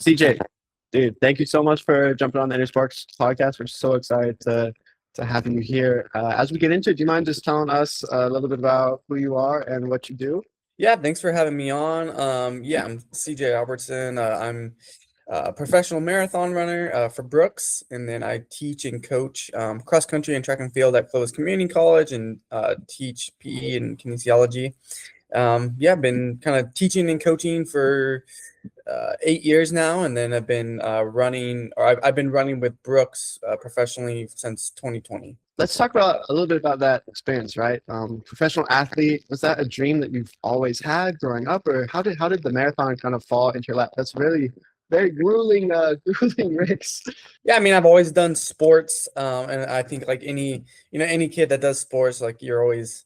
CJ, dude, thank you so much for jumping on the Innersparx podcast. We're so excited to have you here. As we get into it, do you mind just telling us a little bit about who you are and what you do? Yeah, thanks for having me on. Yeah, I'm CJ Albertson. I'm a professional marathon runner for Brooks, and then I teach and coach cross country and track and field at Clovis Community College, and teach PE and kinesiology. Yeah, I've been kind of teaching and coaching for 8 years now, and then I've been I've been running with Brooks professionally since 2020. Let's talk about a little bit about that experience, right? Professional athlete, was that a dream that you've always had growing up, or how did the marathon kind of fall into your lap? That's really very grueling, grueling race. Yeah, I mean, I've always done sports, and I think like any kid that does sports, like you're always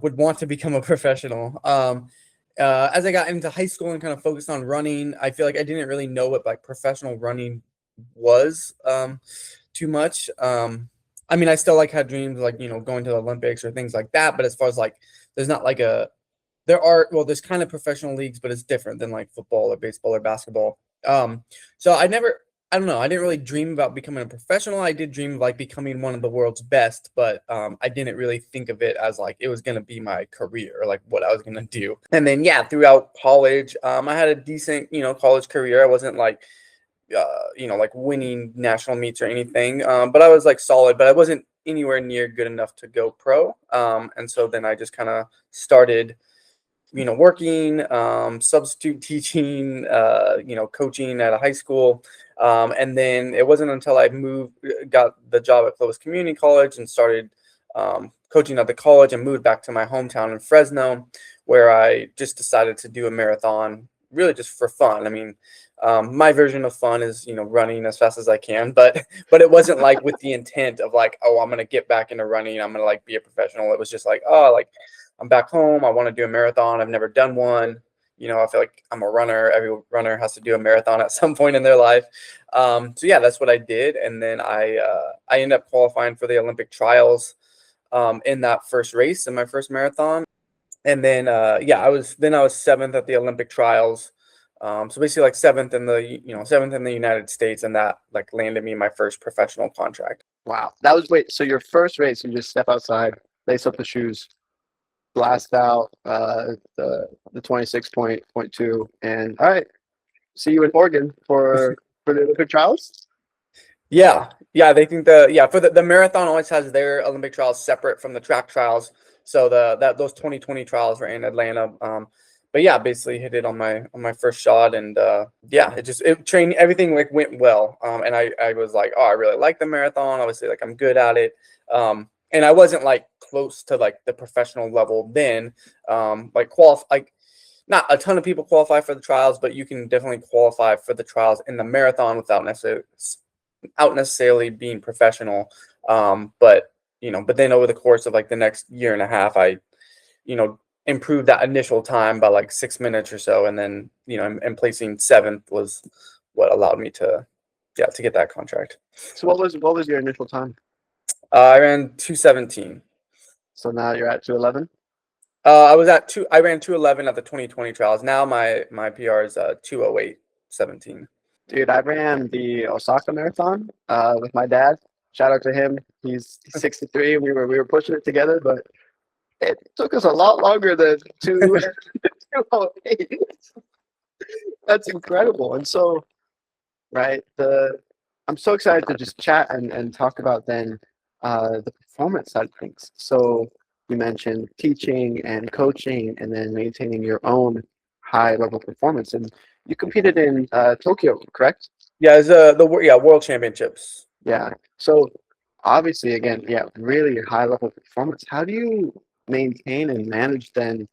would want to become a professional. As I got into high school and kind of focused on running, I feel like I didn't really know what like professional running was too much. I mean, I still like had dreams like going to the Olympics or things like that, but as far as like there's not like there's kind of professional leagues, but it's different than like football or baseball or basketball. So I don't know, I didn't really dream about becoming a professional. I did dream of like becoming one of the world's best, but I didn't really think of it as like it was going to be my career or like what I was going to do. And then, yeah, throughout college, I had a decent, college career. I wasn't like, like winning national meets or anything, but I was like solid, but I wasn't anywhere near good enough to go pro. And so then I just kind of started working, substitute teaching, coaching at a high school. And then it wasn't until I got the job at Clovis Community College and started coaching at the college and moved back to my hometown in Fresno, where I just decided to do a marathon really just for fun. I mean, my version of fun is, running as fast as I can, but it wasn't like with the intent of like, oh, I'm going to get back into running. I'm going to like be a professional. It was just like, oh, like, I'm back home. I want to do a marathon. I've never done one. I feel like I'm a runner. Every runner has to do a marathon at some point in their life. So yeah, that's what I did. And then I ended up qualifying for the Olympic trials in that first race in my first marathon. And then I was seventh at the Olympic trials. So basically like seventh in the United States, and that like landed me my first professional contract. Wow, so your first race, you just step outside, lace up the shoes, blast out the 26.2, and all right, see you in Oregon for the Olympic trials. Yeah, they think for the marathon always has their Olympic trials separate from the track trials. So those 2020 trials were in Atlanta. But yeah, basically hit it on my first shot, and it trained, everything like went well. And I was like, oh, I really like the marathon. Obviously, like I'm good at it. And I wasn't like close to like the professional level then. Not a ton of people qualify for the trials, but you can definitely qualify for the trials in the marathon without necessarily being professional. But then over the course of like the next year and a half, I improved that initial time by like 6 minutes or so, and then and placing seventh was what allowed me to get that contract. So what was your initial time? I ran 2:17. So now you're at 2:11. I ran 2:11 at the 2020 trials. Now my PR is 2:08:17. Dude, I ran the Osaka Marathon with my dad. Shout out to him. He's 63. We were pushing it together, but it took us a lot longer than 2:08. That's incredible. And so, right, I'm so excited to just chat and talk about then the performance side of things. So you mentioned teaching and coaching and then maintaining your own high level performance. And you competed in Tokyo, correct? Yeah, it's World Championships. Yeah. So obviously, again, really high level performance. How do you maintain and manage then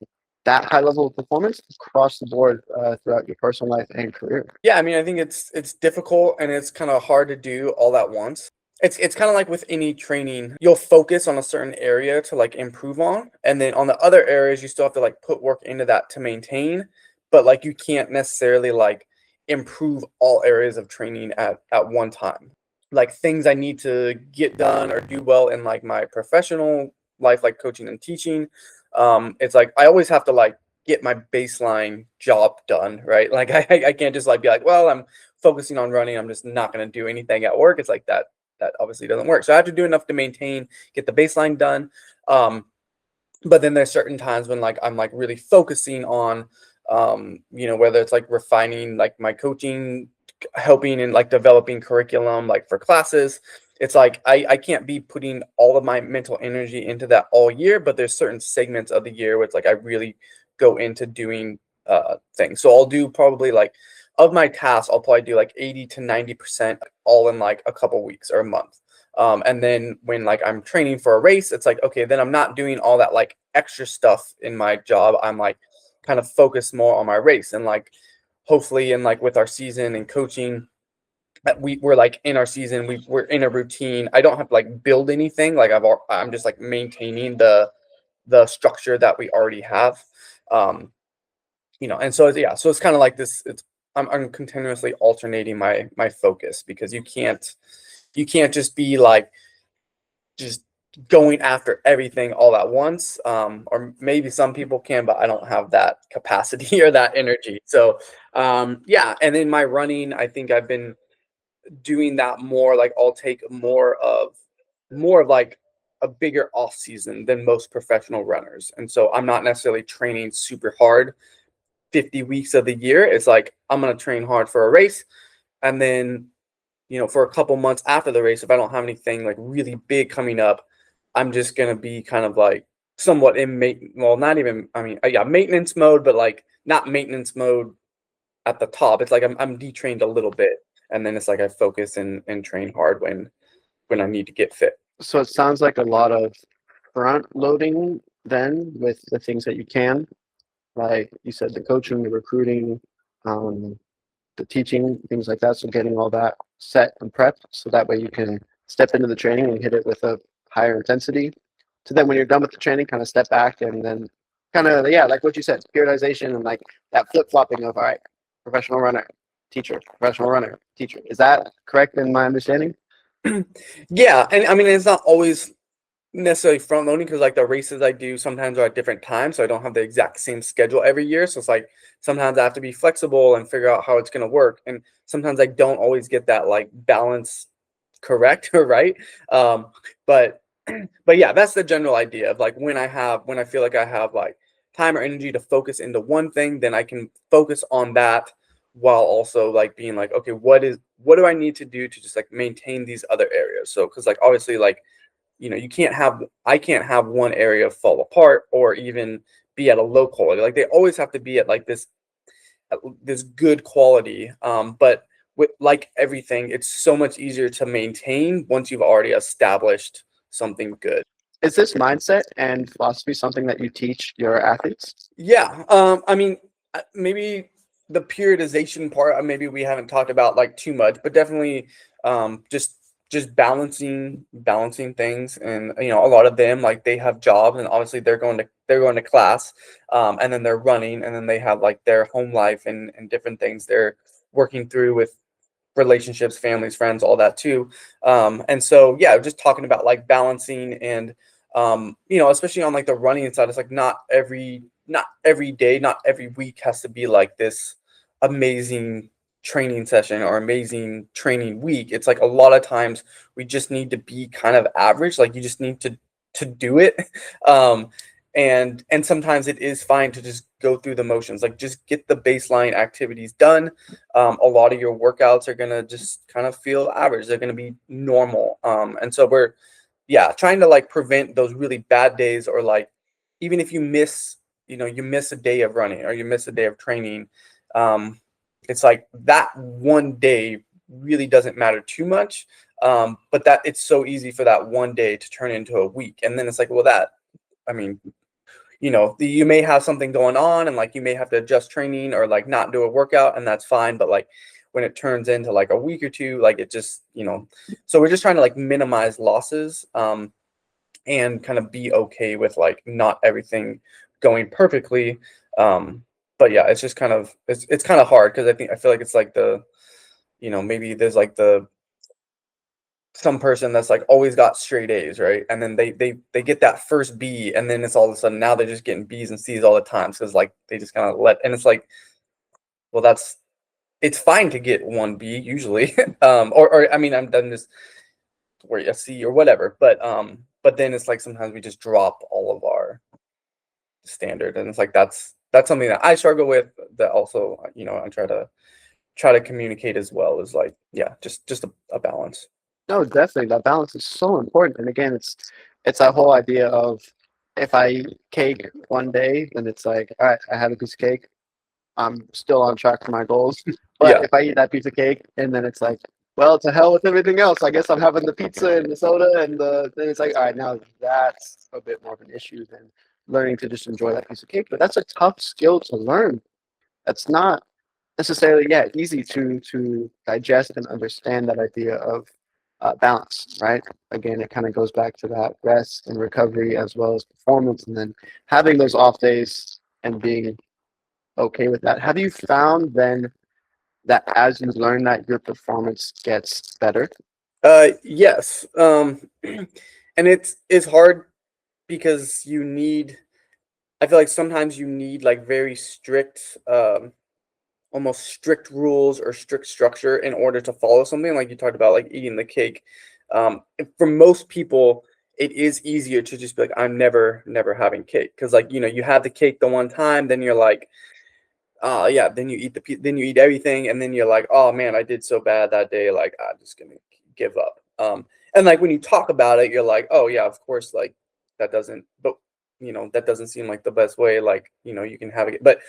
that high level of performance across the board throughout your personal life and career? Yeah, I mean, I think it's difficult and it's kind of hard to do all at once. It's kind of like with any training, you'll focus on a certain area to like improve on, and then on the other areas you still have to like put work into that to maintain, but like you can't necessarily like improve all areas of training at one time. Like things I need to get done or do well in like my professional life, like coaching and teaching, it's like I always have to like get my baseline job done, right? Like I can't just like be like, well, I'm focusing on running, I'm just not going to do anything at work. It's like that obviously doesn't work. So I have to do enough to maintain, get the baseline done. But then there's certain times when like I'm like really focusing on whether it's like refining like my coaching, helping in like developing curriculum like for classes. It's like I can't be putting all of my mental energy into that all year, but there's certain segments of the year where it's like I really go into doing things. So I'll do probably like of my tasks, I'll probably do like 80 to 90% all in like a couple weeks or a month. And then when like I'm training for a race, it's like, okay, then I'm not doing all that like extra stuff in my job. I'm like kind of focused more on my race, and like hopefully in like with our season and coaching, we're like in our season, we're in a routine. I don't have to like build anything. Like I'm just like maintaining the structure that we already have. And so yeah, so it's kind of like this. I'm continuously alternating my focus, because you can't just be like just going after everything all at once. Or maybe some people can, but I don't have that capacity or that energy. So yeah, and then my running, I think I've been doing that more. Like I'll take more of like a bigger off season than most professional runners. And so I'm not necessarily training super hard 50 weeks of the year. It's like I'm going to train hard for a race, and then for a couple months after the race, if I don't have anything like really big coming up, I'm just gonna be kind of like somewhat in not even, I mean, yeah, maintenance mode, but like not maintenance mode at the top. It's like I'm detrained a little bit, and then it's like I focus and train hard when I need to get fit. So it sounds like a lot of front loading then with the things that you can, like you said, the coaching, the recruiting, um, the teaching, things like that. So getting all that set and prepped, so that way you can step into the training and hit it with a higher intensity. So then when you're done with the training, kind of step back and then kind of, yeah, like what you said, periodization, and like that flip flopping of, all right, professional runner, teacher, professional runner, teacher. Is that correct in my understanding? Yeah, and I mean it's not always necessarily front loading, because like the races I do sometimes are at different times, so I don't have the exact same schedule every year. So it's like sometimes I have to be flexible and figure out how it's going to work, and sometimes I don't always get that like balance correct or right. But but yeah, that's the general idea of like when I feel like I have like time or energy to focus into one thing, then I can focus on that while also like being like, okay, what do I need to do to just like maintain these other areas? So because like obviously like I can't have one area fall apart or even be at a low quality. Like they always have to be at like this good quality. But with like everything, it's so much easier to maintain once you've already established something good. Is this mindset and philosophy something that you teach your athletes? Yeah. I mean, maybe the periodization part, maybe we haven't talked about like too much, but definitely just balancing things. And a lot of them, like they have jobs, and obviously they're going to class, and then they're running, and then they have like their home life and different things they're working through with relationships, families, friends, all that too. And so yeah, just talking about like balancing, and especially on like the running side, it's like not every day, not every week has to be like this amazing training session or amazing training week. It's like a lot of times we just need to be kind of average. Like you just need to do it. um and sometimes it is fine to just go through the motions, like just get the baseline activities done. A lot of your workouts are going to just kind of feel average, they're going to be normal. And so we're yeah trying to like prevent those really bad days, or like even if you miss a day of running or you miss a day of training. It's like that one day really doesn't matter too much. But that it's so easy for that one day to turn into a week, and then it's like, well, I mean, you may have something going on, and like you may have to adjust training or like not do a workout, and that's fine. But like when it turns into like a week or two, like it just, so we're just trying to like minimize losses, and kind of be okay with like not everything going perfectly. But yeah, it's just it's kind of hard, because I feel like it's like maybe there's like some person that's like always got straight A's, right? And then they get that first B, and then it's all of a sudden now they're just getting B's and C's all the time. So it's like they just kind of and it's like, well, it's fine to get one B usually. Or I mean, I'm done just or a C or whatever. But then it's like sometimes we just drop all of our standard, and it's like that's something that I struggle with. That also, I try to communicate as well, is like, yeah, just a balance. No, definitely that balance is so important. And again, it's that whole idea of if I eat cake one day, then it's like, all right, I had a piece of cake. I'm still on track for my goals. But Yeah, if I eat that piece of cake and then it's like, well, to hell with everything else. I guess I'm having the pizza and the soda and then it's like, all right, now that's a bit more of an issue than learning to just enjoy that piece of cake. But that's a tough skill to learn. That's not necessarily easy to digest and understand that idea of balance, right? Again, it kind of goes back to that rest and recovery as well as performance, and then having those off days and being okay with that. Have you found then that as you learn that your performance gets better? yes. And it's hard because I feel like sometimes you need like very strict, almost strict rules or strict structure in order to follow something, like you talked about, like eating the cake. For most people, it is easier to just be like, I'm never having cake, because like, you have the cake the one time, then you're like, yeah, then you eat then you eat everything, and then you're like, oh man, I did so bad that day, like I'm just gonna give up. And like when you talk about it, you're like, oh yeah, of course, like that doesn't, but that doesn't seem like the best way. Like, you can have it, but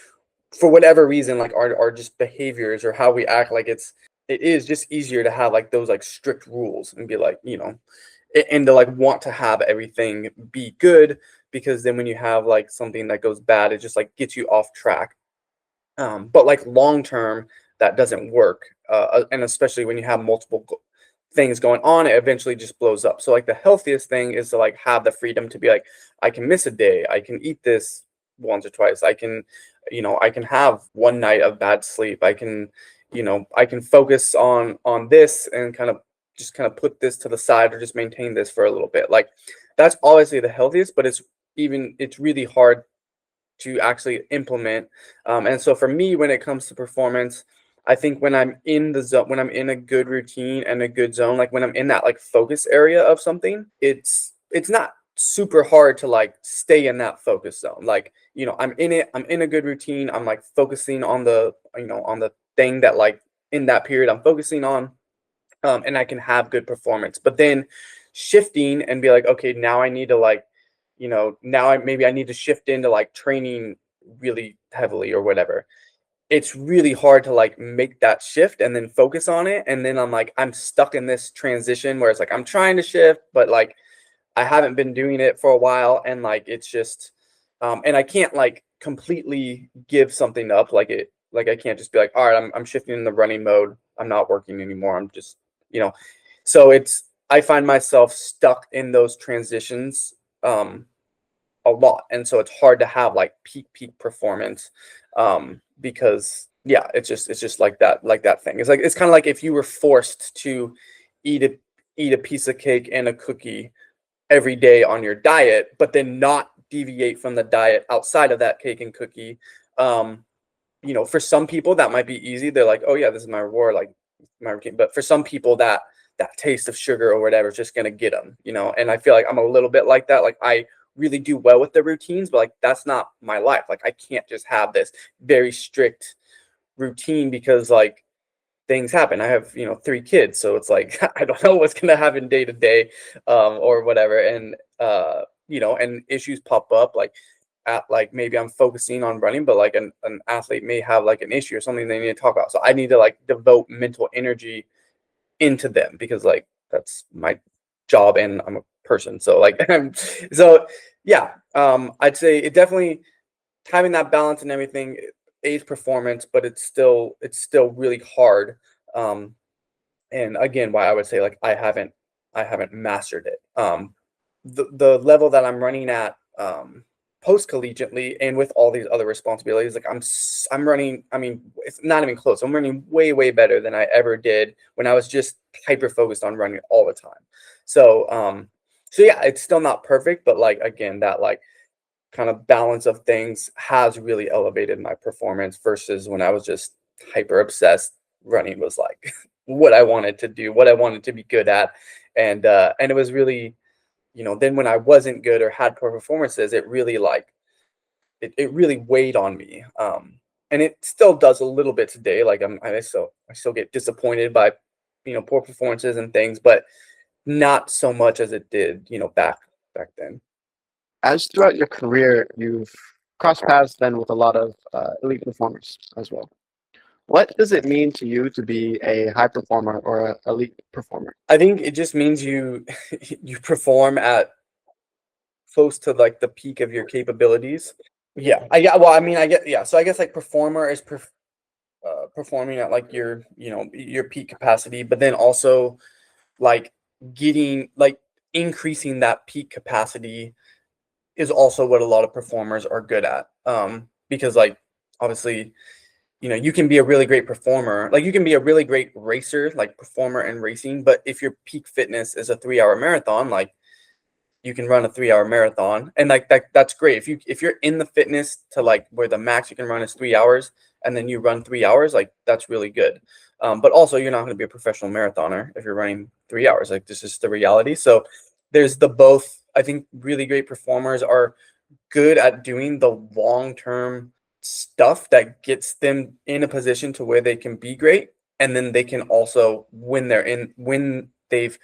for whatever reason, like our just behaviors or how we act, like it is just easier to have like those like strict rules and be like, and to like want to have everything be good, because then when you have like something that goes bad, it just like gets you off track. But like long term, that doesn't work, and especially when you have multiple things going on, it eventually just blows up. So like the healthiest thing is to like have the freedom to be like, I can miss a day, I can eat this once or twice, I can have one night of bad sleep, I can focus on this and kind of put this to the side, or just maintain this for a little bit. Like that's obviously the healthiest, but it's really hard to actually implement. And so for me, when it comes to performance, I think when I'm in the zone, when I'm in a good routine and a good zone, like when I'm in that like focus area of something, it's not super hard to like stay in that focus zone. Like, I'm in it, I'm in a good routine, I'm like focusing on the thing that like in that period I'm focusing on, and I can have good performance. But then shifting and be like, okay, now I need to like, now maybe I need to shift into like training really heavily or whatever. It's really hard to like make that shift and then focus on it. And then I'm stuck in this transition where it's like I'm trying to shift, but like I haven't been doing it for a while, and like it's just and I can't like completely give something up. Like I can't just be like, all right, I'm shifting in the running mode. I'm not working anymore. I'm just, you know. So I find myself stuck in those transitions a lot. And so it's hard to have like peak performance, because it's just like that thing. It's kind of like if you were forced to eat a eat a piece of cake and a cookie every day on your diet, but then not deviate from the diet outside of that cake and cookie. Um, for some people that might be easy. They're like, oh yeah, this is my reward, like my routine. But for some people, that taste of sugar or whatever is just gonna get them. And I feel like I'm a little bit like that. Like I really do well with the routines, but like that's not my life. Like I can't just have this very strict routine, because like things happen. I have, 3 kids, so it's like I don't know what's gonna happen day to day, or whatever, and and issues pop up. Like at like maybe I'm focusing on running, but like an athlete may have like an issue or something they need to talk about. So I need to like devote mental energy into them, because like that's my job and I'm a person. So like so yeah, I'd say it definitely having that balance and everything aids performance, but it's still really hard. Um, and again, why I would say like I haven't mastered it. The level that I'm running at, post collegiately and with all these other responsibilities, like I'm running. I mean, it's not even close. I'm running way better than I ever did when I was just hyper focused on running all the time. So so yeah, it's still not perfect, but like again, that like kind of balance of things has really elevated my performance versus when I was just hyper obsessed. Running was like what I wanted to do, what I wanted to be good at, and it was really, then when I wasn't good or had poor performances, it really like it really weighed on me. And it still does a little bit today. Like I still get disappointed by, poor performances and things, but not so much as it did, back then. As throughout your career, you've crossed paths then with a lot of elite performers as well. What does it mean to you to be a high performer or an elite performer? I think it just means you you perform at close to like the peak of your capabilities. Yeah, well, I mean, I get, yeah. So I guess like performer is performing at like your peak capacity, but then also like getting like increasing that peak capacity is also what a lot of performers are good at. Because like obviously, you can be a really great performer, like you can be a really great racer, like performer in racing, but if your peak fitness is a 3 hour marathon, like you can run a 3 hour marathon, and like that's great if you're in the fitness to like where the max you can run is 3 hours, and then you run 3 hours, like that's really good. But also you're not going to be a professional marathoner if you're running 3 hours. Like this is the reality. So there's the both. I think really great performers are good at doing the long term stuff that gets them in a position to where they can be great, and then they can also when they've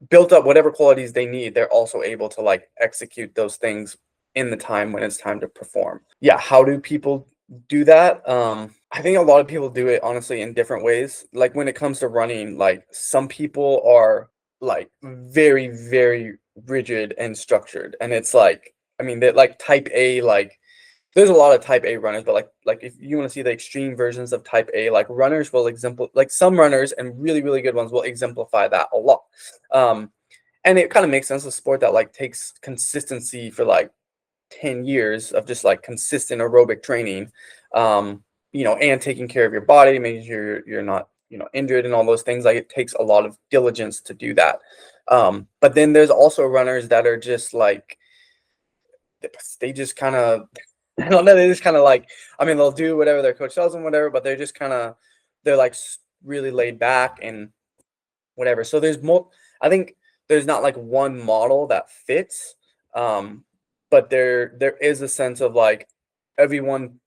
built up whatever qualities they need, they're also able to like execute those things in the time when it's time to perform. Yeah, how do people do that? I think a lot of people do it honestly in different ways. Like when it comes to running, like some people are like very rigid and structured, and it's like, I mean, they're like type A, like there's a lot of type A runners, but like if you want to see the extreme versions of type A, like runners will like some runners and really good ones will exemplify that a lot. Um, and it kind of makes sense. A sport that like takes consistency for like 10 years of just like consistent aerobic training, and taking care of your body, making sure you're not, injured and all those things. Like it takes a lot of diligence to do that. But then there's also runners that are just like, they just kind of, I don't know, they just kind of like, I mean, they'll do whatever their coach tells them, whatever, but they're just kind of, they're like really laid back and whatever. So there's more, I think there's not like one model that fits. But there is a sense of like everyone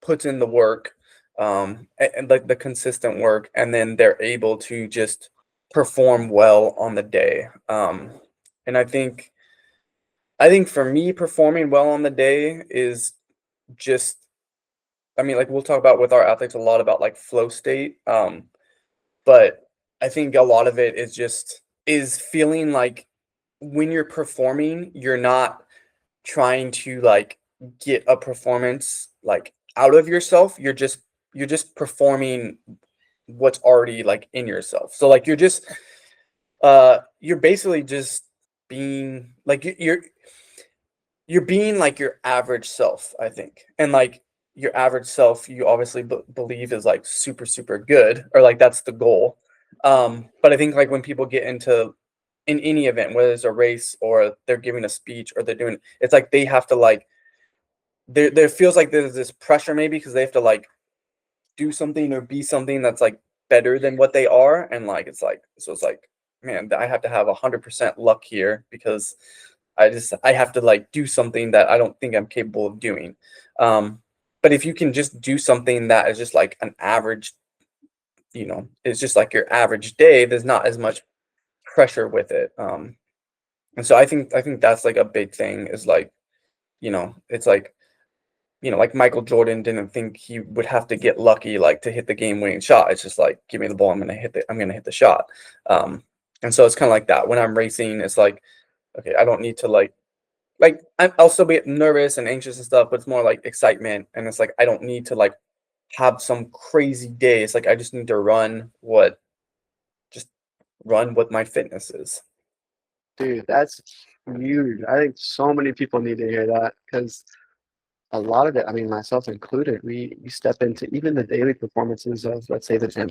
puts in the work, and like the consistent work, and then they're able to just perform well on the day. And I think for me, performing well on the day is just, I mean, like we'll talk about with our athletes a lot about like flow state. But I think a lot of it is feeling like when you're performing, you're not trying to like get a performance like out of yourself. You're just performing what's already like in yourself. So like you're basically just being like you're being like your average self, I think. And like your average self, you obviously believe is like super good, or like that's the goal. But I think like when people get into in any event, whether it's a race or they're giving a speech or they're doing, it's like they have to like, there feels like there's this pressure maybe because they have to like do something or be something that's like better than what they are. And like it's like, so it's like, man, I have to have 100% luck here because I have to like do something that I don't think I'm capable of doing. But if you can just do something that is just like an average, it's just like your average day, there's not as much pressure with it. And so I think that's like a big thing is like, it's like, like Michael Jordan didn't think he would have to get lucky like to hit the game winning shot. It's just like, give me the ball, I'm gonna hit the shot. And so it's kind of like that when I'm racing. It's like, okay, I don't need to like I'll still be nervous and anxious and stuff, but it's more like excitement. And it's like I don't need to like have some crazy day. It's like I just need to just run what my fitness is. Dude, that's huge. I think so many people need to hear that because a lot of it, I mean, myself included, we step into even the daily performances of, let's say, the gym.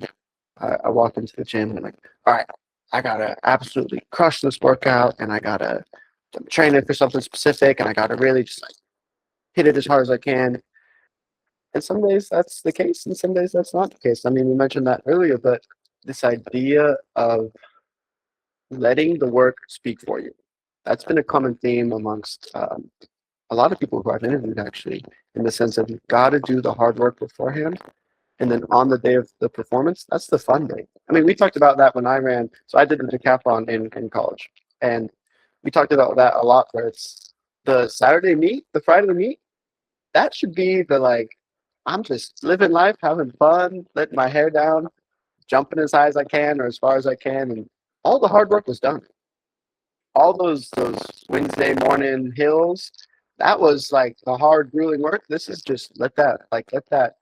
I walk into the gym and I'm like, all right, I gotta absolutely crush this workout, and I gotta I'm training for something specific, and I gotta really just like hit it as hard as I can. And some days that's the case, and some days that's not the case. I mean, we mentioned that earlier, but this idea of letting the work speak for you, that's been a common theme amongst a lot of people who I've interviewed, actually, in the sense of you've got to do the hard work beforehand. And then on the day of the performance, that's the fun day. I mean, we talked about that when I ran. So I did the decathlon in college. And we talked about that a lot, where it's the Saturday meet, the Friday meet. That should be the like, I'm just living life, having fun, letting my hair down, jumping as high as I can or as far as I can. And all the hard work was done. All those Wednesday morning hills, that was like the hard, grueling work. This is just let that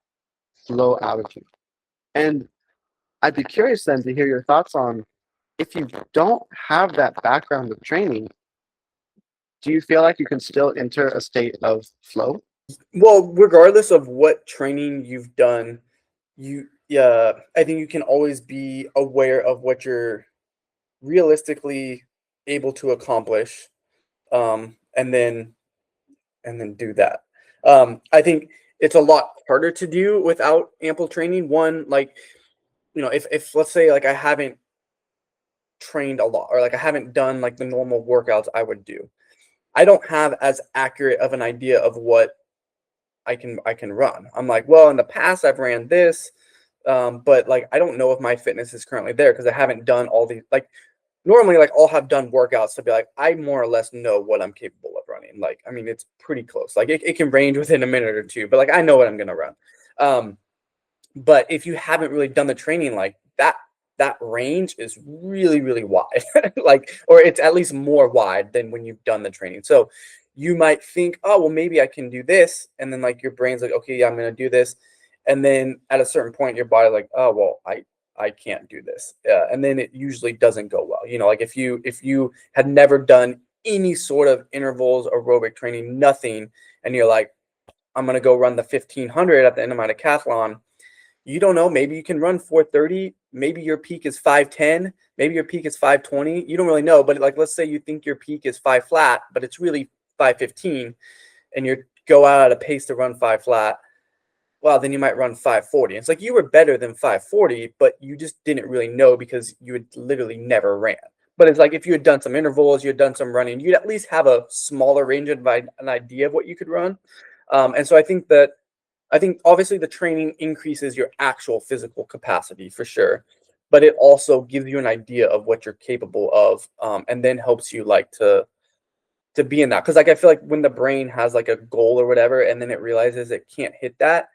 flow out of you. And I'd be curious then to hear your thoughts on, if you don't have that background of training, do you feel like you can still enter a state of flow? Well, regardless of what training you've done, yeah, I think you can always be aware of what you're realistically able to accomplish, and then do that. I think it's a lot harder to do without ample training. One, like, if let's say like I haven't trained a lot, or like I haven't done like the normal workouts I would do, I don't have as accurate of an idea of what I can run. I'm like, well, in the past I've ran this, but like I don't know if my fitness is currently there because I haven't done all these. Like normally, like I'll have done workouts to be like I more or less know what I'm capable of running. Like I mean, it's pretty close. Like it can range within a minute or two, but like I know what I'm gonna run. Um, but if you haven't really done the training like that, that range is really, really wide. Like, or it's at least more wide than when you've done the training. So you might think, oh, well, maybe I can do this. And then like your brain's like, okay, yeah, I'm gonna do this. And then at a certain point, your body like, oh, well, I can't do this. And then it usually doesn't go well. Like if you had never done any sort of intervals, aerobic training, nothing, and you're like, I'm gonna go run the 1500 at the end of my decathlon. You don't know. Maybe you can run 4:30. Maybe your peak is 5:10. Maybe your peak is 5:20. You don't really know. But like, let's say you think your peak is 5 flat, but it's really 5:15, and you go out at a pace to run 5 flat. Well, then you might run 5:40. It's like you were better than 5:40, but you just didn't really know because you had literally never ran. But it's like if you had done some intervals, you had done some running, you'd at least have a smaller range of an idea of what you could run. And so I think obviously the training increases your actual physical capacity for sure, but it also gives you an idea of what you're capable of, and then helps you like to be in that. Because like I feel like when the brain has like a goal or whatever, and then it realizes it can't hit that,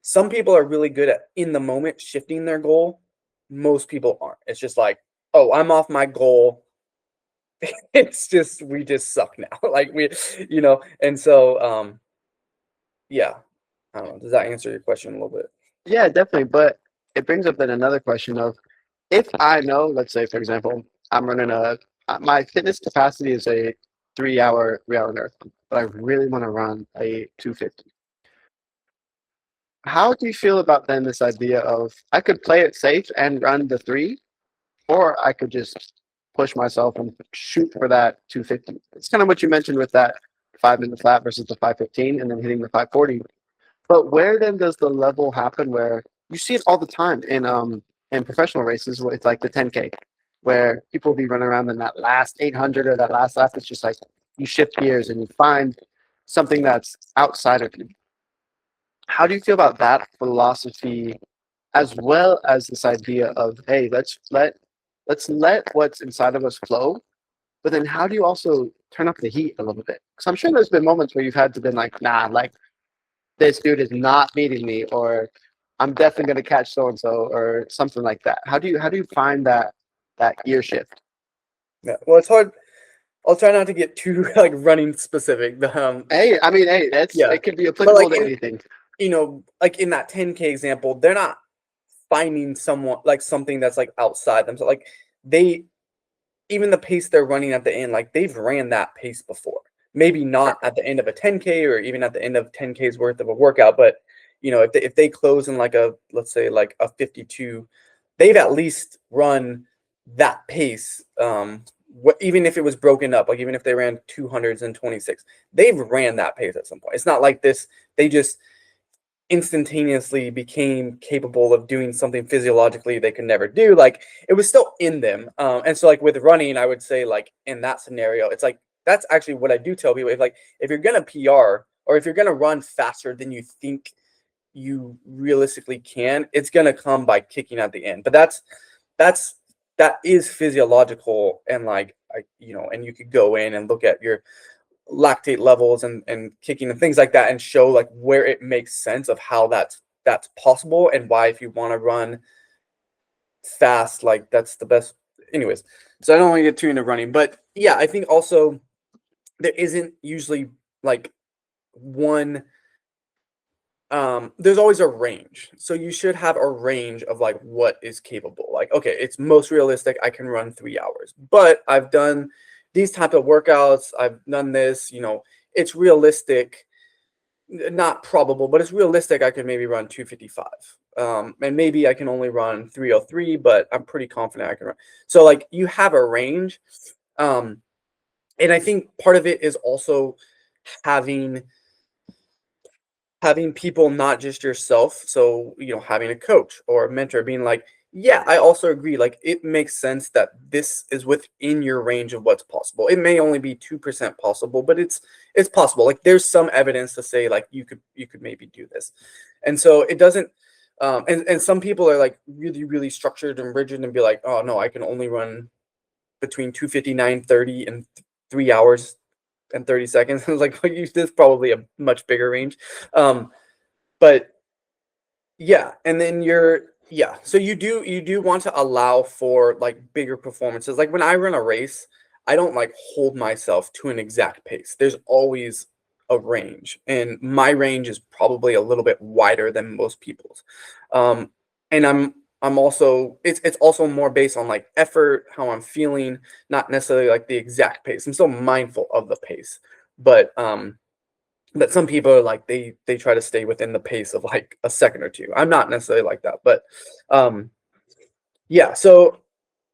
some people are really good at in the moment shifting their goal. Most people aren't. It's just like, oh, I'm off my goal. It's just we just suck now. Like and so yeah. I don't know. Does that answer your question a little bit? Yeah, definitely. But it brings up then another question of, if I know, let's say, for example, I'm running my fitness capacity is a 3 hour marathon, but I really want to run a 250. How do you feel about then this idea of, I could play it safe and run the three, or I could just push myself and shoot for that 250? It's kind of what you mentioned with that 5 minute flat versus the 5:15 and then hitting the 5:40. But where then does the level happen where you see it all the time in professional races, where it's like the 10K, where people will be running around in that last 800 or that last lap? It's just like you shift gears and you find something that's outside of you. How do you feel about that philosophy, as well as this idea of, hey, let's let what's inside of us flow, but then how do you also turn up the heat a little bit? Because I'm sure there's been moments where you've had to been like, nah, like this dude is not beating me, or I'm definitely going to catch so and so, or something like that. How do you find that gear shift? Yeah. Well, it's hard. I'll try not to get too like running specific. Hey, I mean, hey, that's Yeah, it could be but applicable like to anything. like in that 10K example, they're not finding someone like something that's like outside them. So like they even the pace they're running at the end, like they've ran that pace before. Maybe not at the end of a 10K or even at the end of 10K's worth of a workout, but if they close in like let's say like a 52, they've at least run that pace. Even if it was broken up, like even if they ran 200s and 26, they've ran that pace at some point. It's not like this, they just instantaneously became capable of doing something physiologically they could never do. Like it was still in them. And so like with running, I would say like in that scenario, it's like that's actually what I do tell people. If you're gonna PR or if you're gonna run faster than you think you realistically can, it's gonna come by kicking at the end. But that is physiological, and and you could go in and look at your lactate levels and kicking and things like that and show like where it makes sense of how that's possible and why if you want to run fast, like that's the best. Anyways, so I don't want to get too into running, but yeah, I think also there isn't usually like one there's always a range. So you should have a range of like what is capable. Like, okay, it's most realistic I can run 3 hours, but I've done these type of workouts. I've done this, it's realistic, not probable, but it's realistic. I can maybe run 255. And maybe I can only run 303, but I'm pretty confident I can run. So like you have a range. And I think part of it is also having people, not just yourself. So, having a coach or a mentor being like, yeah, I also agree. Like it makes sense that this is within your range of what's possible. It may only be 2% possible, but it's possible. Like there's some evidence to say like you could maybe do this. And so it doesn't and some people are like really, really structured and rigid and be like, oh no, I can only run between 259, 30 and 3 hours and 30 seconds. I was like, well, there's probably a much bigger range. But yeah, and then so you do want to allow for like bigger performances. Like when I run a race, I don't like hold myself to an exact pace. There's always a range, and my range is probably a little bit wider than most people's. And I'm also it's also more based on like effort, how I'm feeling, not necessarily like the exact pace. I'm still mindful of the pace, but some people are like they try to stay within the pace of like a second or two. I'm not necessarily like that, but yeah. So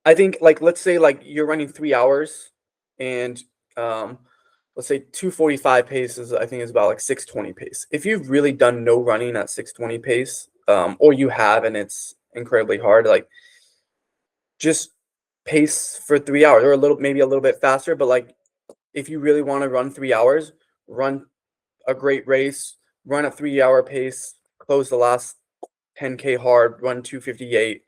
I think like let's say like you're running 3 hours, and let's say 245 pace is I think is about like 620 pace. If you've really done no running at 620 pace, or you have and it's incredibly hard, like just pace for 3 hours or maybe a little bit faster. But like if you really want to run 3 hours, run a great race, run a 3 hour pace, close the last 10K hard, run 258,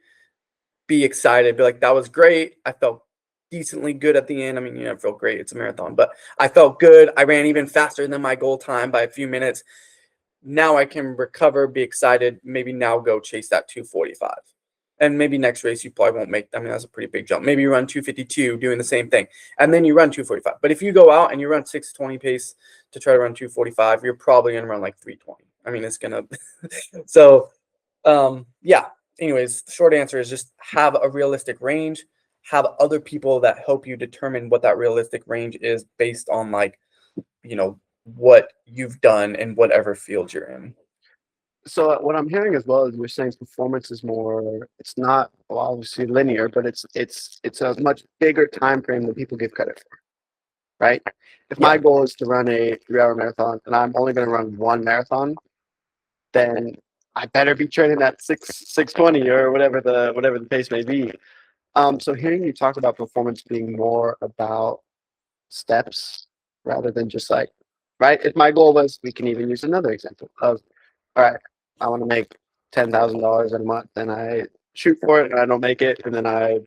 be excited, be like, that was great. I felt decently good at the end. I mean, you never feel great, it's a marathon, but I felt good. I ran even faster than my goal time by a few minutes. Now I can recover, be excited, maybe now go chase that 245. And maybe next race you probably won't make. I mean, that's a pretty big jump. Maybe you run 252 doing the same thing, and then you run 245. But if you go out and you run 620 pace to try to run 245, you're probably gonna run like 320. I mean, it's gonna. So, yeah. Anyways, the short answer is just have a realistic range. Have other people that help you determine what that realistic range is based on like, what you've done in whatever field you're in. So what I'm hearing as well is you're saying performance is more. It's not, well, obviously linear, but it's a much bigger time frame than people give credit for, right? If my Yeah. goal is to run a 3 hour marathon and I'm only going to run one marathon, then I better be training at 620 or whatever the pace may be. So hearing you talk about performance being more about steps rather than just like, right? If my goal was, we can even use another example of, all right, I want to make $10,000 in a month, and I shoot for it and I don't make it, and then I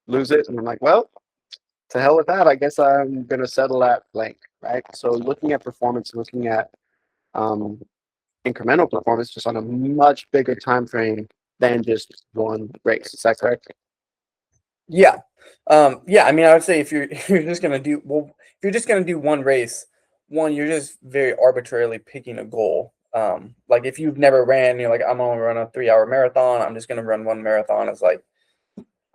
lose it, and I'm like, well, to hell with that. I guess I'm gonna settle at blank, right? So looking at performance, looking at um, incremental performance, just on a much bigger time frame than just one race. Is that correct? Yeah. Yeah, I mean, I would say if you're if you're just gonna do one race, you're just very arbitrarily picking a goal. Like if you've never ran, you're like, I'm gonna run a 3 hour marathon, I'm just gonna run one marathon. It's like,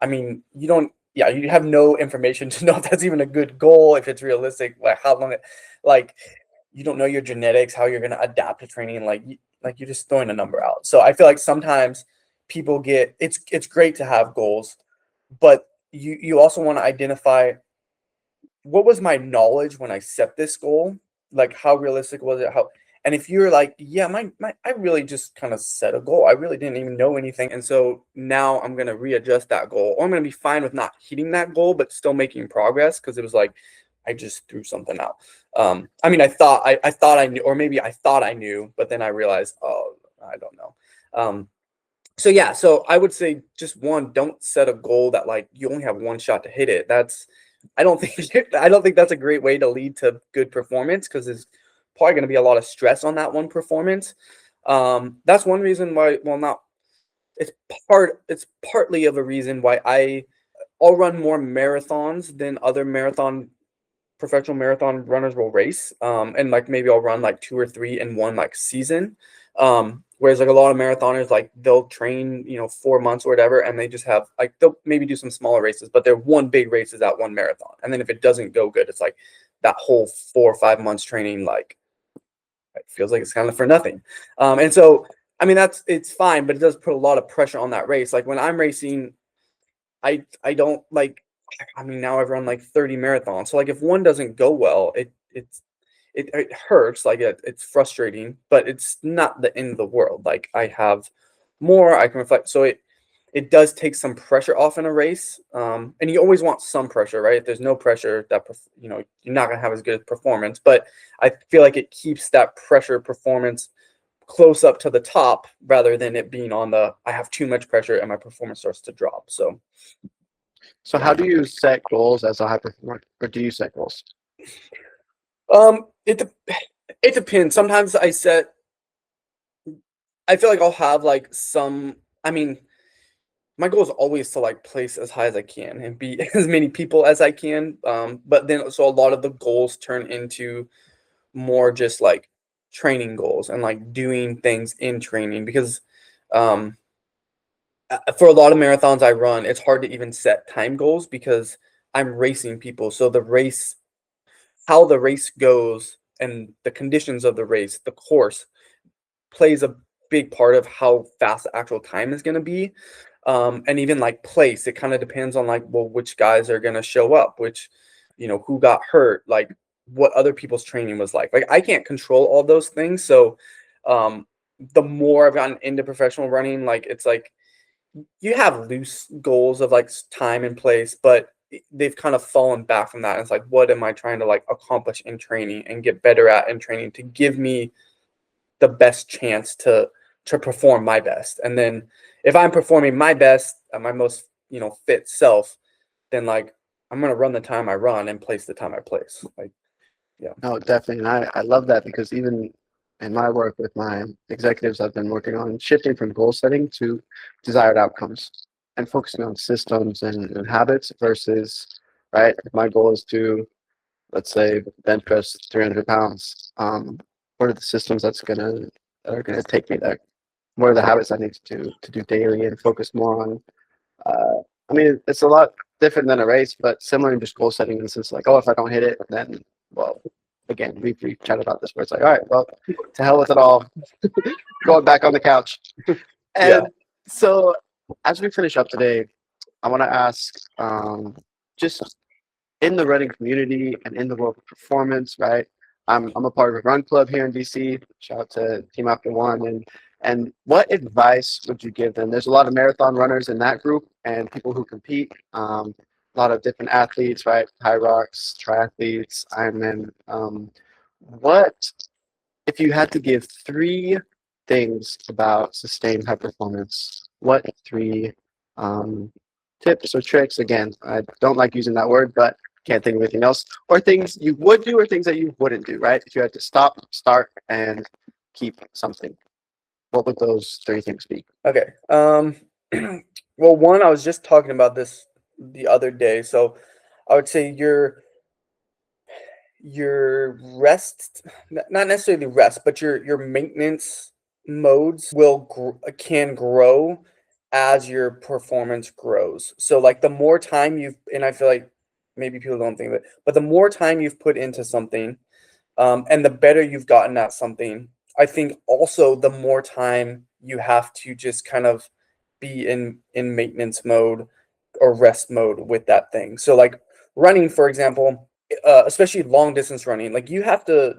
I mean, you don't yeah, you have no information to know if that's even a good goal, if it's realistic, like how long it, like you don't know your genetics, how you're gonna adapt to training, like you're just throwing a number out. So I feel like sometimes people get it's great to have goals, but you also want to identify what was my knowledge when I set this goal? Like how realistic was it? How and if you're like, yeah, my I really just kind of set a goal. I really didn't even know anything. And so now I'm gonna readjust that goal. Or I'm gonna be fine with not hitting that goal, but still making progress because it was like I just threw something out. I mean I thought I knew, or maybe I thought I knew, but then I realized, oh, I don't know. So yeah, so I would say just one, don't set a goal that like you only have one shot to hit it. That's I don't think I don't think that's a great way to lead to good performance because there's probably going to be a lot of stress on that one performance. That's one reason why. Well, not it's it's partly of a reason why I'll run more marathons than other professional marathon runners will race. And like maybe I'll run like 2 or 3 in one like season. Whereas like a lot of marathoners, like they'll train, 4 months or whatever, and they just have like they'll maybe do some smaller races, but their one big race is that one marathon. And then if it doesn't go good, it's like that whole 4 or 5 months training, like it feels like it's kind of for nothing. And so I mean it's fine, but it does put a lot of pressure on that race. Like when I'm racing, I don't like I mean now I've run like 30 marathons. So like if one doesn't go well, it hurts, like it's frustrating, but it's not the end of the world. Like I have more I can reflect. So it does take some pressure off in a race. And you always want some pressure, right? If there's no pressure, you're not gonna have as good a performance. But I feel like it keeps that pressure performance close up to the top rather than it being on the I have too much pressure and my performance starts to drop. So So how do you set goals as a high performer, or do you set goals? It depends. Sometimes I feel like I'll have like some I mean my goal is always to like place as high as I can and beat as many people as I can. But then so a lot of the goals turn into more just like training goals and like doing things in training because um for a lot of marathons I run, it's hard to even set time goals because I'm racing people. So how the race goes and the conditions of the race, the course plays a big part of how fast the actual time is going to be. And even like place, it kind of depends on like, well, which guys are going to show up, who got hurt, like what other people's training was like. Like I can't control all those things. So um, the more I've gotten into professional running, like it's like you have loose goals of like time and place, but they've kind of fallen back from that. And it's like, what am I trying to like accomplish in training and get better at in training to give me the best chance to perform my best. And then if I'm performing my best at my most, fit self, then like I'm gonna run the time I run and place the time I place. Like, yeah. No, definitely. And I love that because even in my work with my executives, I've been working on shifting from goal setting to desired outcomes and focusing on systems and habits versus, right? If my goal is to, let's say, bench press 300 pounds, what are the systems that are gonna take me there? What are the habits I need to do daily and focus more on? I mean, it's a lot different than a race, but similar in just goal setting in the sense like, oh, if I don't hit it, then well, again, we chatted about this where it's like, all right, well, to hell with it all, going back on the couch. Yeah. And so as we finish up today, I want to ask, just in the running community and in the world of performance, right? I'm a part of a run club here in DC. Shout out to Team After One. And what advice would you give them? There's a lot of marathon runners in that group and people who compete. A lot of different athletes, right? High rocks, triathletes, Ironman. What if you had to give 3 things about sustained high performance? What 3 tips or tricks? Again, I don't like using that word, but can't think of anything else. Or things you would do or things that you wouldn't do, right? If you had to stop, start, and keep something, what would those 3 things be? Okay. Well, one, I was just talking about this the other day. So I would say your rest, not necessarily rest, but your maintenance modes can grow as your performance grows. So like the more time and I feel like maybe people don't think of it, but the more time you've put into something, and the better you've gotten at something, I think also the more time you have to just kind of be in maintenance mode or rest mode with that thing. So like running, for example, especially long distance running, like you have to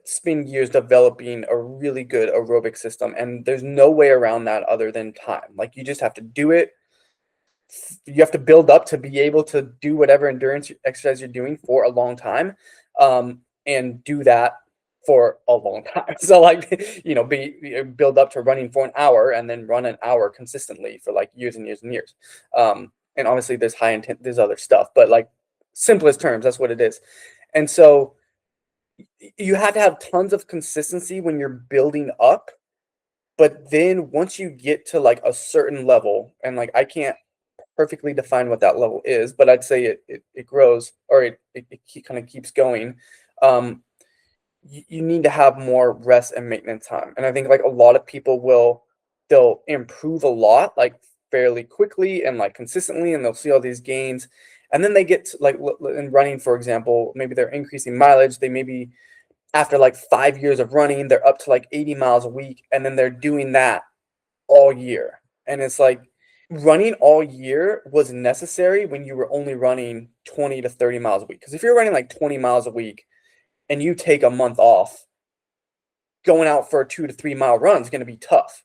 spend years developing a really good aerobic system, and there's no way around that other than time. Like you just have to do it. You have to build up to be able to do whatever endurance exercise you're doing for a long time, and do that for a long time. So like, build up to running for an hour and then run an hour consistently for like years and years and years. And obviously there's high intent, there's other stuff, but like simplest terms, that's what it is. And so you have to have tons of consistency when you're building up. But then once you get to like a certain level, and like I can't perfectly define what that level is, but I'd say it grows, or it kind of keeps going. You need to have more rest and maintenance time. And I think like a lot of people they'll improve a lot, like fairly quickly and like consistently, and they'll see all these gains. And then they get to, like in running, for example, maybe they're increasing mileage. They maybe after like 5 years of running, they're up to like 80 miles a week. And then they're doing that all year. And it's like running all year was necessary when you were only running 20 to 30 miles a week. Because if you're running like 20 miles a week and you take a month off, going out for a 2 to 3 mile run is going to be tough.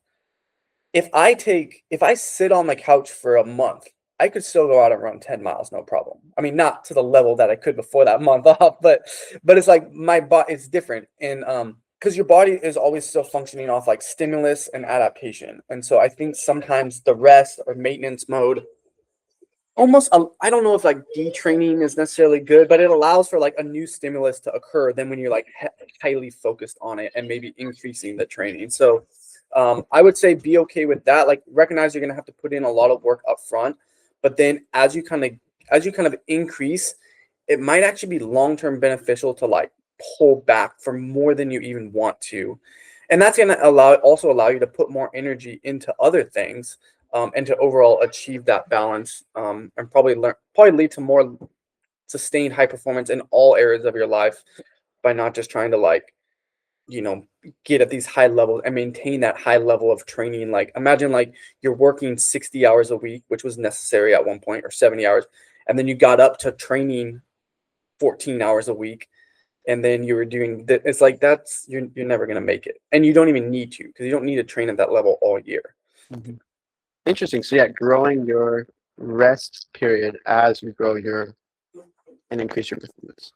If I sit on the couch for a month, I could still go out and run 10 miles, no problem. I mean, not to the level that I could before that month off, but it's like my body is different. And because your body is always still functioning off like stimulus and adaptation. And so I think sometimes the rest or maintenance mode almost, I don't know if like detraining is necessarily good, but it allows for like a new stimulus to occur then when you're like highly focused on it and maybe increasing the training. So I would say be okay with that. Like recognize you're going to have to put in a lot of work up front, but then as you kind of increase, it might actually be long-term beneficial to like pull back for more than you even want to. And that's going to allow you to put more energy into other things, and to overall achieve that balance, and probably lead to more sustained high performance in all areas of your life by not just trying to like, get at these high levels and maintain that high level of training. Like imagine like you're working 60 hours a week, which was necessary at one point, or 70 hours. And then you got up to training 14 hours a week. And then you were doing that. It's like, you're never going to make it. And you don't even need to, because you don't need to train at that level all year. Mm-hmm. Interesting. So yeah, growing your rest period as you grow and increase your performance.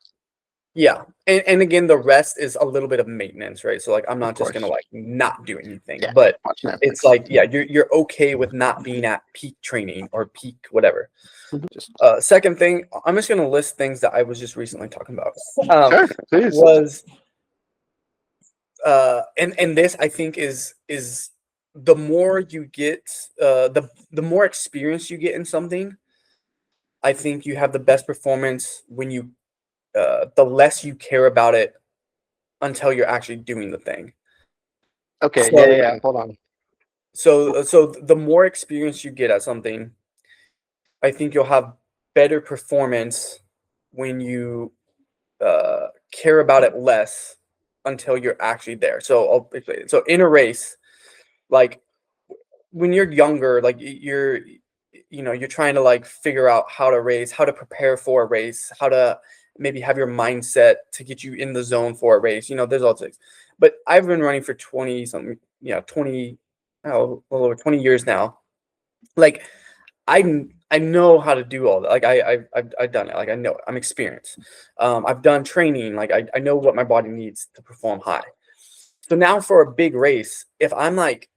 Yeah. And again, the rest is a little bit of maintenance, right? So like, I'm not just going to like not do anything, but it's like, yeah, you're okay with not being at peak training or peak whatever. Second thing, I'm just going to list things that I was just recently talking about. Sure, please. Was, and this I think is the more you get, the more experience you get in something, I think you have the best performance when the less you care about it until you're actually doing the thing. Okay. So, yeah. Hold on. So the more experience you get at something, I think you'll have better performance when you care about it less until you're actually there. So in a race, like when you're younger, like you're trying to like figure out how to race, how to prepare for a race, how to maybe have your mindset to get you in the zone for a race. There's all things. But I've been running for 20 something, 20, a little over 20 years now. Like I know how to do all that. Like I've done it. Like I know it. I'm experienced. I've done training. Like I know what my body needs to perform high. So now for a big race, if I'm like,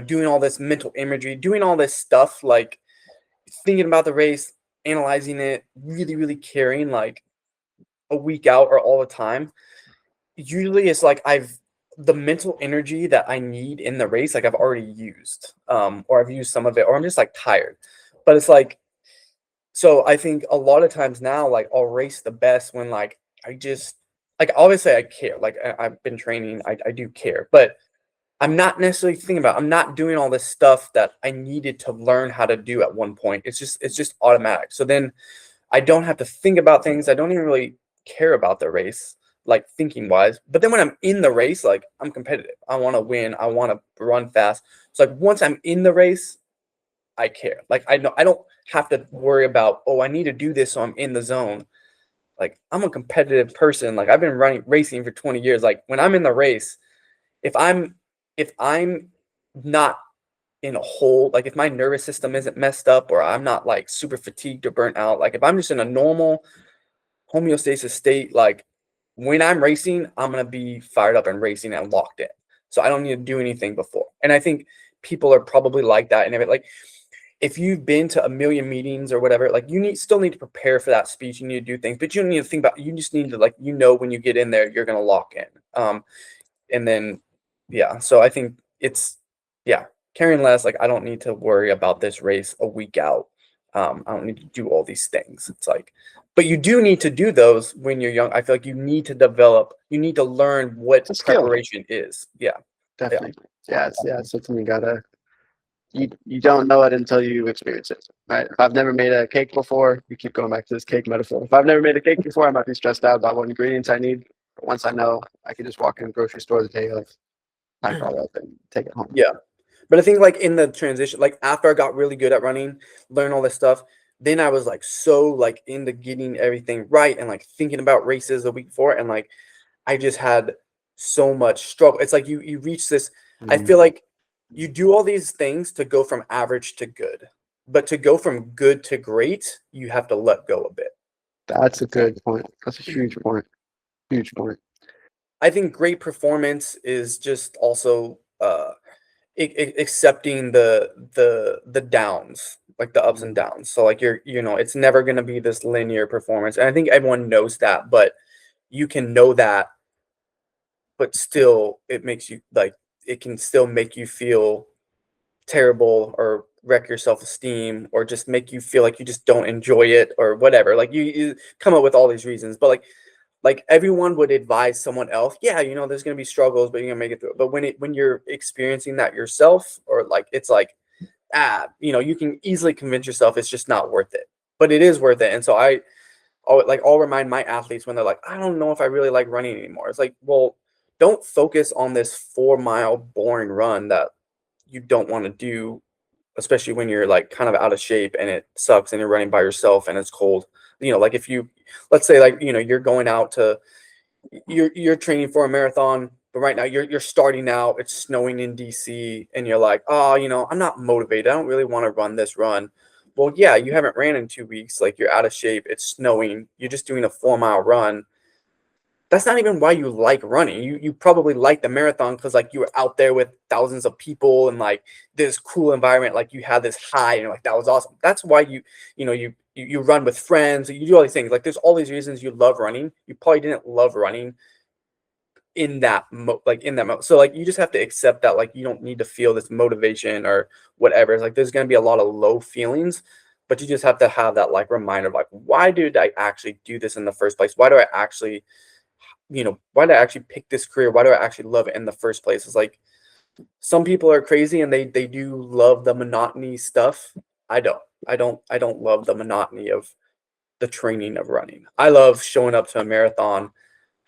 doing all this mental imagery, doing all this stuff, like thinking about the race, analyzing it, really, really caring like a week out or all the time, usually it's like the mental energy that I need in the race, like I've already used, or I've used some of it, or I'm just like tired. But it's like, so I think a lot of times now, like I'll race the best when like I just like, obviously I care. Like I've been training, I do care, but I'm not necessarily thinking about, I'm not doing all this stuff that I needed to learn how to do at one point. It's just automatic. So then I don't have to think about things. I don't even really care about the race, like thinking wise. But then when I'm in the race, like I'm competitive. I want to win. I want to run fast. So like once I'm in the race, I care. Like I know I don't have to worry about, oh, I need to do this so I'm in the zone. Like I'm a competitive person. Like I've been running racing for 20 years. Like when I'm in the race, if I'm if I'm not in a hole, like if my nervous system isn't messed up or I'm not like super fatigued or burnt out, like if I'm just in a normal homeostasis state, like when I'm racing, I'm gonna be fired up and racing and locked in. So I don't need to do anything before. And I think people are probably like that. And like if you've been to a million meetings or whatever, like you still need to prepare for that speech. You need to do things, but you don't need to think about. You just need to like when you get in there, you're gonna lock in. And then yeah, so I think it's yeah, carrying less. Like I don't need to worry about this race a week out. I don't need to do all these things. It's like, but you do need to do those when you're young. I feel like you need to develop. You need to learn what It's a skill, preparation is. Yeah, yeah, definitely. It's something you don't know it until you experience it, right? If I've never made a cake before, you keep going back to this cake metaphor. If I've never made a cake before, I might be stressed out about what ingredients I need. But once I know, I can just walk in the grocery store the day of, pack it all up, and take it home. yeah. But I think like in the transition, like after I got really good at running, learn all this stuff, then I was like so like into getting everything right and like thinking about races the week before, and like I just had so much struggle. It's like you reach this. I feel like you do all these things to go from average to good, but to go from good to great, you have to let go a bit. That's a good point. That's a huge point. Huge point. I think great performance is just also accepting the downs, like the ups and downs. So like it's never going to be this linear performance, and I think everyone knows that, but you can know that, but still it makes you like it can still make you feel terrible or wreck your self-esteem or just make you feel like you just don't enjoy it or whatever. Like you come up with all these reasons, but like everyone would advise someone else, yeah, there's going to be struggles, but you're going to make it through it. But when you're experiencing that yourself, or like it's like you can easily convince yourself it's just not worth it, but it is worth it. And so I'll remind my athletes when they're like, I don't know if I really like running anymore. It's like, well, don't focus on this 4 mile boring run that you don't want to do, especially when you're like kind of out of shape and it sucks and you're running by yourself and it's cold. Like if let's say like, you're going out to, you're training for a marathon, but right now you're starting out, it's snowing in DC and you're like, oh, I'm not motivated. I don't really want to run this run. Well, yeah, you haven't ran in 2 weeks. Like you're out of shape. It's snowing. You're just doing a 4 mile run. That's not even why you like running. You probably like the marathon because like you were out there with thousands of people and like this cool environment, like you had this high and you're like that was awesome. That's why you run with friends, you do all these things. Like there's all these reasons you love running. You probably didn't love running in that so like you just have to accept that like you don't need to feel this motivation or whatever. It's like there's going to be a lot of low feelings, but you just have to have that like reminder of like, why did I actually do this in the first place? Why did I actually pick this career? Why do I actually love it in the first place? It's like some people are crazy and they do love the monotony stuff. I don't love the monotony of the training of running. I love showing up to a marathon,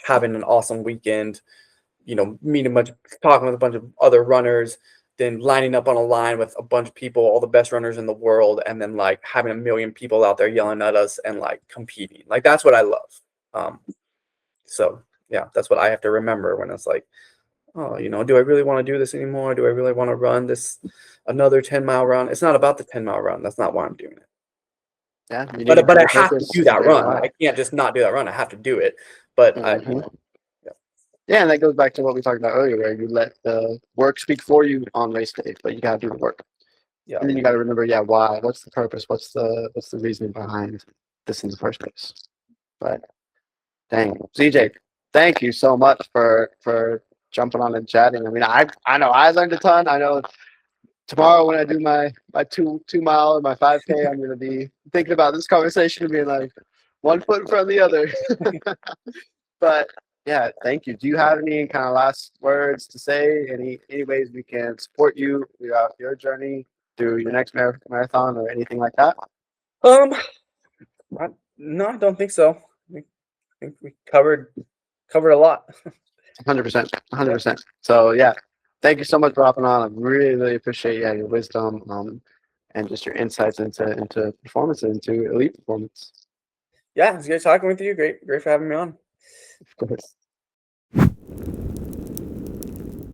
having an awesome weekend, meeting talking with a bunch of other runners, then lining up on a line with a bunch of people, all the best runners in the world, and then like having a million people out there yelling at us and like competing. Like that's what I love. So yeah, that's what I have to remember when it's like, oh, do I really want to do this anymore? Do I really want to run this another 10-mile run? It's not about the 10-mile run. That's not why I'm doing it. Yeah, you need to But keep I your have to focus, do that stay run. alive. I can't just not do that run. I have to do it. But yeah. Yeah, and that goes back to what we talked about earlier, where you let the work speak for you on race day, but you gotta do the work. Yeah. And then you gotta remember, why? What's the purpose? What's the reasoning behind this in the first place? But dang, CJ, thank you so much for jumping on and chatting. I mean, I know I learned a ton. I know tomorrow when I do my 2 mile or my 5K, I'm gonna be thinking about this conversation and being like one foot in front of the other. But Yeah, thank you. Do you have any kind of last words to say? Any ways we can support you throughout your journey through your next marathon or anything like that? Um, no, I don't think so. I think we covered a lot. 100%, Yeah. 100%. So yeah, thank you so much for hopping on. I really, really appreciate your wisdom, and just your insights into performance and into elite performance. Yeah, it's great talking with you. Great for having me on. Of course.